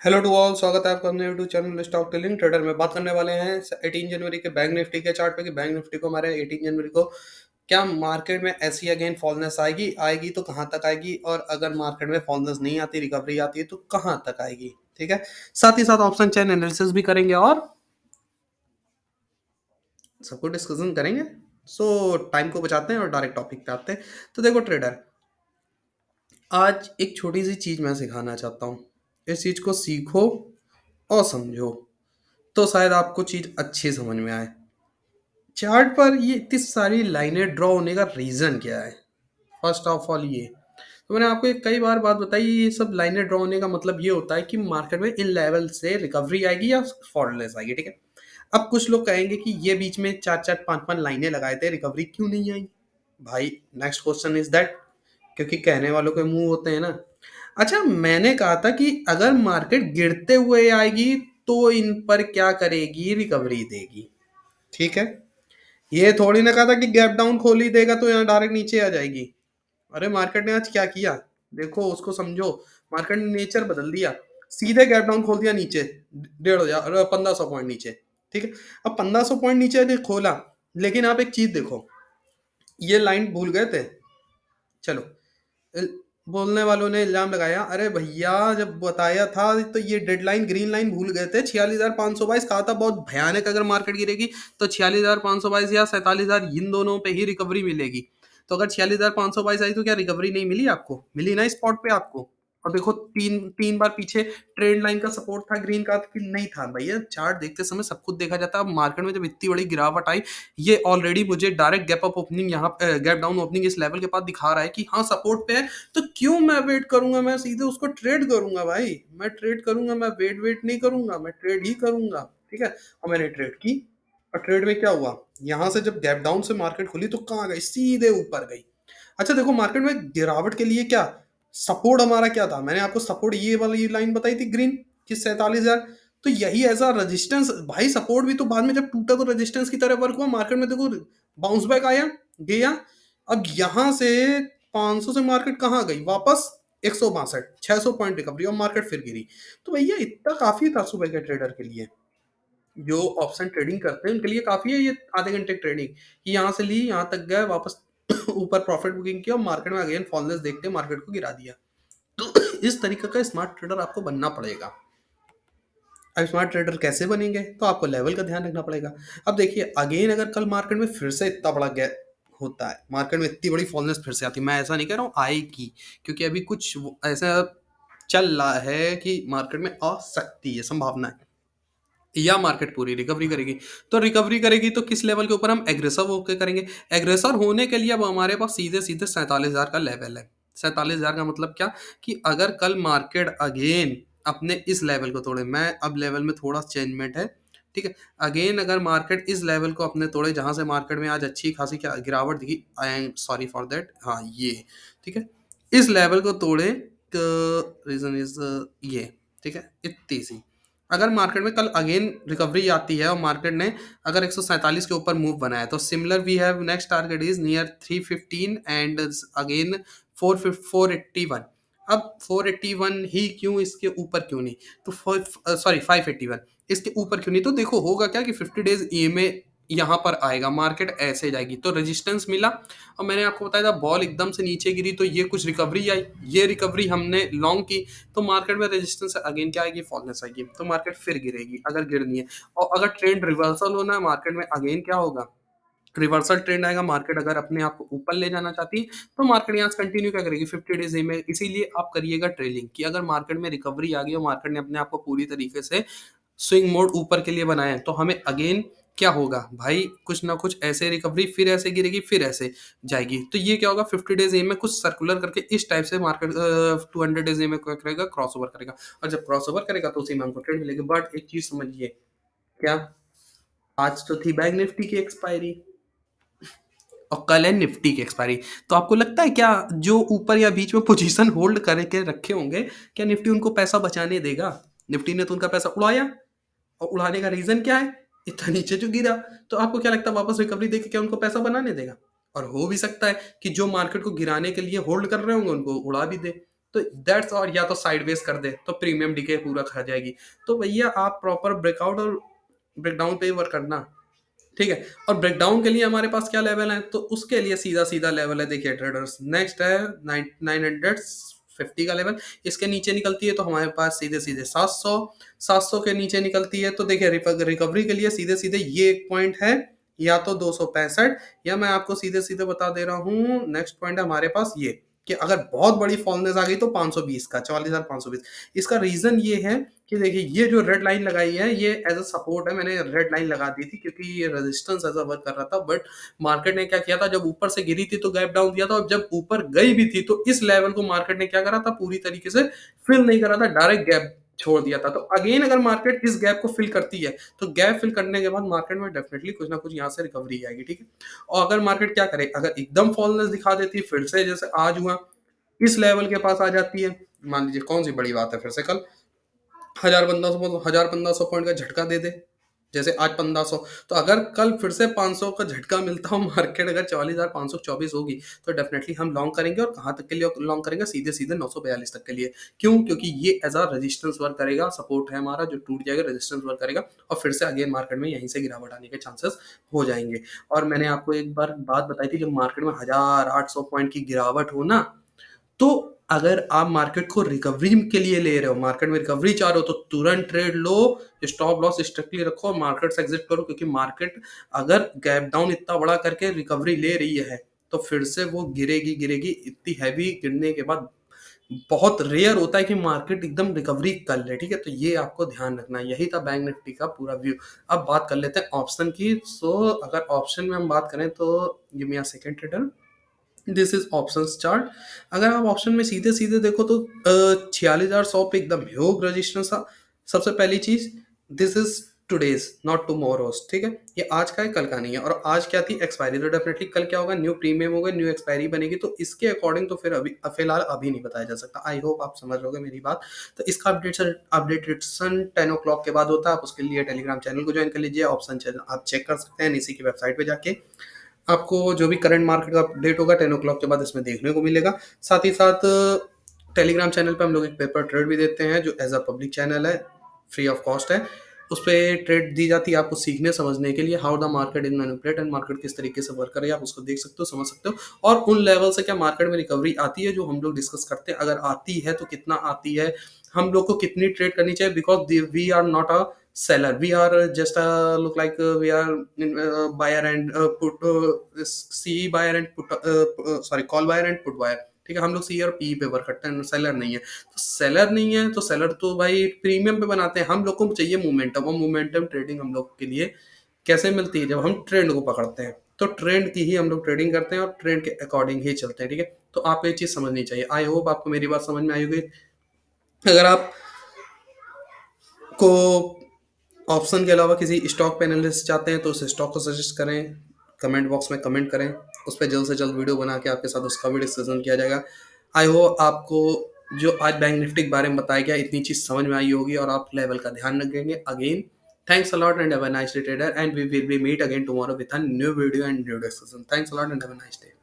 Hello to all, स्वागत है आपका अपने YouTube channel stock telling trader में। बात करने वाले हैं 18 जनवरी के बैंक निफ्टी के चार्ट पे कि बैंक निफ्टी को हमारे 18 जनवरी को क्या मार्केट में ऐसी अगेन फॉलनेस आएगी आएगी तो कहां तक आएगी, और अगर मार्केट में फॉलनेस नहीं आती, रिकवरी आती है तो कहां तक आएगी। ठीक है, साथ ही साथ ऑप्शन चेन एनालिसिस भी करेंगे और सबको डिस्कशन करेंगे। सो टाइम को बचाते हैं और डायरेक्ट टॉपिक पे आते हैं। तो देखो ट्रेडर, आज एक छोटी सी चीज मैं सिखाना चाहता हूँ। इस चीज को सीखो और समझो तो शायद आपको चीज अच्छी समझ में आए। चार्ट पर ये इतनी सारी लाइनें ड्रॉ होने का रीजन क्या है? फर्स्ट ऑफ ऑल ये तो मैंने आपको एक कई बार बात बताई, ये सब लाइनें ड्रॉ होने का मतलब ये होता है कि मार्केट में इन लेवल से रिकवरी आएगी या फॉलनेस आएगी। ठीक है, अब कुछ लोग कहेंगे कि ये बीच में चार चार पांच पांच लाइनें लगाए थे, रिकवरी क्यों नहीं आई? भाई नेक्स्ट क्वेश्चन इज दैट, क्योंकि कहने वालों के मुंह होते हैं ना। अच्छा, मैंने कहा था कि अगर मार्केट गिरते हुए आएगी तो इन पर क्या करेगी? रिकवरी देगी। ठीक है, ये थोड़ी ना कहा था कि गैप डाउन खोल ही देगा तो यहाँ डायरेक्ट नीचे आ जाएगी। अरे मार्केट ने आज क्या किया, देखो उसको समझो। मार्केट ने नेचर बदल दिया, सीधे गैप डाउन खोल दिया नीचे 1,500 1,500 पॉइंट नीचे। ठीक है, अब 1,500 पॉइंट नीचे यदि खोला, लेकिन आप एक चीज देखो, ये लाइन भूल गए थे। चलो, इल- बोलने वालों ने इल्जाम लगाया, अरे भैया जब बताया था तो ये डेडलाइन ग्रीन लाइन भूल गए थे। 46,522 कहा था बहुत भयानक अगर मार्केट गिरेगी तो 46,522 या 47,000 इन दोनों पे ही रिकवरी मिलेगी। तो अगर 46,522 आई तो क्या रिकवरी नहीं मिली? आपको मिली ना स्पॉट पे आपको। और देखो, तीन तीन बार पीछे ट्रेंड लाइन का सपोर्ट था, ग्रीन का कि नहीं था। भैया चार्ट देखते समय सब कुछ देखा जाता है। अब मार्केट में जब इतनी बड़ी गिरावट आई, ये ऑलरेडी मुझे डायरेक्ट गैप अप ओपनिंग यहाँ गैप डाउन ओपनिंग इस लेवल के पास दिखा रहा है कि हाँ सपोर्ट पे है। तो क्यों मैं वेट करूंगा? मैं सीधे उसको ट्रेड करूंगा भाई। मैं ट्रेड करूंगा, मैं वेट वेट नहीं करूंगा, मैं ट्रेड ही करूंगा। ठीक है, और मैंने ट्रेड की। और ट्रेड में क्या हुआ, यहां से जब गैप डाउन से मार्केट खुली तो कहाँ गई? सीधे ऊपर गई। अच्छा देखो, मार्केट में गिरावट के लिए क्या सपोर्ट हमारा क्या था? मैंने आपको सपोर्ट ये वाली लाइन बताई थी ग्रीन की 47,000। तो यही ऐसा रेजिस्टेंस भाई, सपोर्ट भी तो बाद में जब टूटा तो रेजिस्टेंस की तरह वर्क हुआ। मार्केट में देखो बाउंस बैक आया, गया। अब यहां से 500 से मार्केट कहाँ गई? वापस 162, 600 पॉइंट रिकवरी और मार्केट फिर गिरी। तो भैया इतना काफी था सुबह के ट्रेडर के लिए। जो ऑप्शन ट्रेडिंग करते हैं उनके लिए काफी है ये आधे घंटे ट्रेडिंग, कि यहाँ से ली यहाँ तक गए, वापस ऊपर प्रॉफिट बुकिंग किया और मार्केट में अगेन फॉलनेस देख के मार्केट को गिरा दिया। तो इस तरीके का स्मार्ट ट्रेडर आपको बनना पड़ेगा। अब स्मार्ट ट्रेडर कैसे बनेंगे? तो आपको लेवल का ध्यान रखना पड़ेगा। अब देखिए अगेन, अगर कल मार्केट में फिर से इतना बड़ा गैप होता है, मार्केट में इतनी बड़ी फॉलनेस फिर से आती है, मैं ऐसा नहीं कह रहा हूँ आएगी, क्योंकि अभी कुछ ऐसा चल रहा है कि मार्केट में आ सकती है, संभावना है, या मार्केट पूरी रिकवरी करेगी। तो रिकवरी करेगी तो किस लेवल के ऊपर हम एग्रेसिव होकर करेंगे? एग्रेसर होने के लिए अब हमारे पास सीधे सीधे 47,000 का लेवल है। 47,000 का मतलब क्या, कि अगर कल मार्केट अगेन अपने इस लेवल को तोड़े, मैं अब लेवल में थोड़ा चेंजमेंट है। ठीक है, अगेन अगर मार्केट इस लेवल को अपने तोड़े जहां से मार्केट में आज अच्छी खासी क्या गिरावट दिखी, I am sorry for that, हाँ ये, ठीक है, इस लेवल को तोड़े, रीजन इज ये, ठीक है, इतनी सी। अगर मार्केट में कल अगेन रिकवरी आती है और मार्केट ने अगर 147 के ऊपर मूव बनाया, तो similar we have next target is near 315 and again 481। अब 481 ही क्यों, इसके ऊपर क्यों नहीं? तो सॉरी 581, इसके ऊपर क्यों नहीं? तो देखो होगा क्या कि 50 डेज ईएमए यहाँ पर आएगा, मार्केट ऐसे जाएगी तो रेजिस्टेंस मिला। और मैंने आपको बताया था बॉल एकदम से नीचे गिरी तो ये कुछ रिकवरी आई, ये रिकवरी हमने लॉन्ग की, तो मार्केट में रेजिस्टेंस अगेन क्या आएगी? फॉलनेस आएगी, तो मार्केट फिर गिरेगी अगर गिरनी है। और अगर ट्रेंड रिवर्सल होना है मार्केट में, अगेन क्या होगा? रिवर्सल ट्रेंड आएगा। मार्केट अगर अपने आप को ऊपर ले जाना चाहती है तो मार्केट यहाँ से कंटिन्यू क्या करेगी? 50 डेज में। इसीलिए आप करिएगा ट्रेलिंग, कि अगर मार्केट में रिकवरी आ गई और मार्केट ने अपने आप को पूरी तरीके से स्विंग मोड ऊपर के लिए बनाया है, तो हमें अगेन क्या होगा भाई? कुछ ना कुछ ऐसे रिकवरी, फिर ऐसे गिरेगी, फिर ऐसे जाएगी। तो ये क्या होगा? 50 डेज में कुछ सर्कुलर करके इस टाइप से मार्केट 200 डेज में क्या करेगा? क्रॉस ओवर करेगा। और जब क्रॉस ओवर करेगा तो उसी में हमको ट्रेड मिलेगी। बट एक चीज समझिए, क्या आज तो थी बैंक निफ्टी की एक्सपायरी और कल है निफ्टी की एक्सपायरी। तो आपको लगता है क्या जो ऊपर या बीच में पोजीशन होल्ड करके रखे होंगे, क्या निफ्टी उनको पैसा बचाने देगा? निफ्टी ने तो उनका पैसा उड़ाया, और उड़ाने का रीजन क्या है? इतना नीचे जो गिरा। तो आपको क्या लगता है वापस रिकवरी देके क्या उनको पैसा बनाने देगा? और हो भी सकता है कि जो मार्केट को गिराने के लिए होल्ड कर रहे होंगे उनको उड़ा भी दे। तो दैट्स, और या तो साइडवेज कर दे तो प्रीमियम डीके पूरा खा जाएगी। तो भैया आप प्रॉपर ब्रेकआउट और ब्रेकडाउन पे वर्क करना, ठीक है। और ब्रेकडाउन के लिए हमारे पास क्या लेवल है, तो उसके लिए सीधा सीधा लेवल है, देखिए ट्रेडर्स, नेक्स्ट है 950 का लेवल। इसके नीचे निकलती है तो हमारे पास सीधे सीधे 700, 700 के नीचे निकलती है तो देखिए रिकवरी के लिए सीधे सीधे ये एक पॉइंट है, या तो 265, या मैं आपको सीधे सीधे बता दे रहा हूँ नेक्स्ट पॉइंट है हमारे पास ये, कि अगर बहुत बड़ी फॉलनेस आ गई तो 520 का 44,520। इसका रीजन ये है कि देखिए ये जो रेड लाइन लगाई है ये एज अ सपोर्ट है, मैंने रेड लाइन लगा दी थी क्योंकि ये रेजिस्टेंस एज अ वर्क कर रहा था, बट मार्केट ने क्या किया था, जब ऊपर से गिरी थी तो गैप डाउन दिया था, और जब ऊपर गई भी थी तो इस लेवल को मार्केट ने क्या करा था, पूरी तरीके से फिल नहीं करा था, डायरेक्ट गैप छोड़ दिया था। तो अगेन अगर मार्केट इस गैप को फिल करती है तो गैप फिल करने के बाद मार्केट में डेफिनेटली कुछ ना कुछ यहाँ से रिकवरी आएगी, ठीक है। और अगर मार्केट क्या करे, अगर एकदम फॉलनेस दिखा देती है फिर से, जैसे आज हुआ, इस लेवल के पास आ जाती है, मान लीजिए कौन सी बड़ी बात है, फिर से कल 1000 1500 पॉइंट का झटका दे दे, जैसे आज 1500, तो अगर कल फिर से 500 का झटका मिलता हो, मार्केट अगर 44,524 होगी, तो डेफिनेटली हम लॉन्ग करेंगे। और कहाँ तक के लिए लॉन्ग करेंगे, सीधे सीधे 942 तक के लिए। क्यों? क्योंकि ये एज अ रेजिस्टेंस वर्क करेगा, सपोर्ट है हमारा जो टूट जाएगा, रेजिस्टेंस वर्क करेगा, और फिर से अगेन मार्केट में यहीं से गिरावट आने के चांसेस हो जाएंगे। और मैंने आपको एक बार बात बताई थी, जब मार्केट में 1800 पॉइंट की गिरावट हो ना, तो अगर आप मार्केट को रिकवरी के लिए ले रहे हो, मार्केट में रिकवरी चाह रहे हो, तो तुरंत ट्रेड लो, स्टॉप लॉस स्ट्रिक्टली रखो और मार्केट से एग्जिट करो। क्योंकि मार्केट अगर गैप डाउन इतना बड़ा करके रिकवरी ले रही है तो फिर से वो गिरेगी गिरेगी। इतनी हैवी गिरने के बाद बहुत रेयर होता है कि मार्केट एकदम रिकवरी कर ले, ठीक है। तो ये आपको ध्यान रखना है। यही था बैंक निफ्टी का पूरा व्यू। अब बात कर लेते हैं ऑप्शन की। सो अगर ऑप्शन में हम बात करें तो give me a second trader, this is option chart. अगर आप ऑप्शन में सीधे सीधे देखो तो 46,100 पे एकदम ह्यूज रजिस्टेंस था। सबसे पहली चीज, this is today's not tomorrow's, ठीक है। ये आज का है, कल का नहीं है। और आज क्या थी, एक्सपायरी। तो डेफिनेटली कल क्या होगा, न्यू प्रीमियम होगा, न्यू एक्सपायरी बनेगी। तो इसके अकॉर्डिंग तो फिर अभी फिलहाल अभी नहीं बताया जा सकता। आई होप आप समझ लोगे मेरी बात। तो इसका अपडेटेशन 10 o'clock के बाद होता है। आप उसके लिए टेलीग्राम चैनल को ज्वाइन कर लीजिए। ऑप्शन चैनल आप चेक कर सकते हैं इसी की वेबसाइट पे जाके। आपको जो भी करंट मार्केट का अपडेट होगा 10 o'clock के बाद इसमें देखने को मिलेगा। साथ ही साथ टेलीग्राम चैनल पे हम लोग एक पेपर ट्रेड भी देते हैं जो एज अ पब्लिक चैनल है, फ्री ऑफ कॉस्ट है। उस पर ट्रेड दी जाती है आपको सीखने समझने के लिए, how the market is manipulate and market किस तरीके से वर्क करे, आप उसको देख सकते हो, समझ सकते हो। और उन लेवल से क्या मार्केट में रिकवरी आती है जो हम लोग डिस्कस करते हैं। अगर आती है तो कितना आती है, हम लोग को कितनी ट्रेड करनी चाहिए, because we are not a seller, we are just look like we are in, buyer and put C buyer and put sorry call buyer and put buyer, ठीक है। हम लोग सी और पी पे वर्क करते हैं, सेलर नहीं है। तो सेलर नहीं है तो सेलर तो भाई प्रीमियम पे बनाते हैं। हम लोग को चाहिए मोमेंटम, और मोमेंटम ट्रेडिंग हम लोग के लिए कैसे मिलती है, जब हम ट्रेंड को पकड़ते हैं। तो ट्रेंड की ही हम लोग ट्रेडिंग करते हैं और ट्रेंड के अकॉर्डिंग ही चलते हैं, ठीक है। तो आपको ये चीज़ समझनी चाहिए। आई होप आपको मेरी बात समझ में आई होगी। अगर आप को ऑप्शन के अलावा किसी स्टॉक पे एनालिसिस चाहते हैं तो उस स्टॉक को सजेस्ट करें, कमेंट बॉक्स में कमेंट करें, उस पर जल्द से जल्द वीडियो बना के आपके साथ उसका भी डिस्कशन किया जाएगा। आई होप आपको जो आज बैंक निफ्टी के बारे में बताया गया इतनी चीज़ समझ में आई होगी और आप लेवल का ध्यान रखेंगे। Again thanks a lot and have a nice day trader, and we will be meet again tomorrow with a new video and new discussion. Thanks a lot and have a nice day.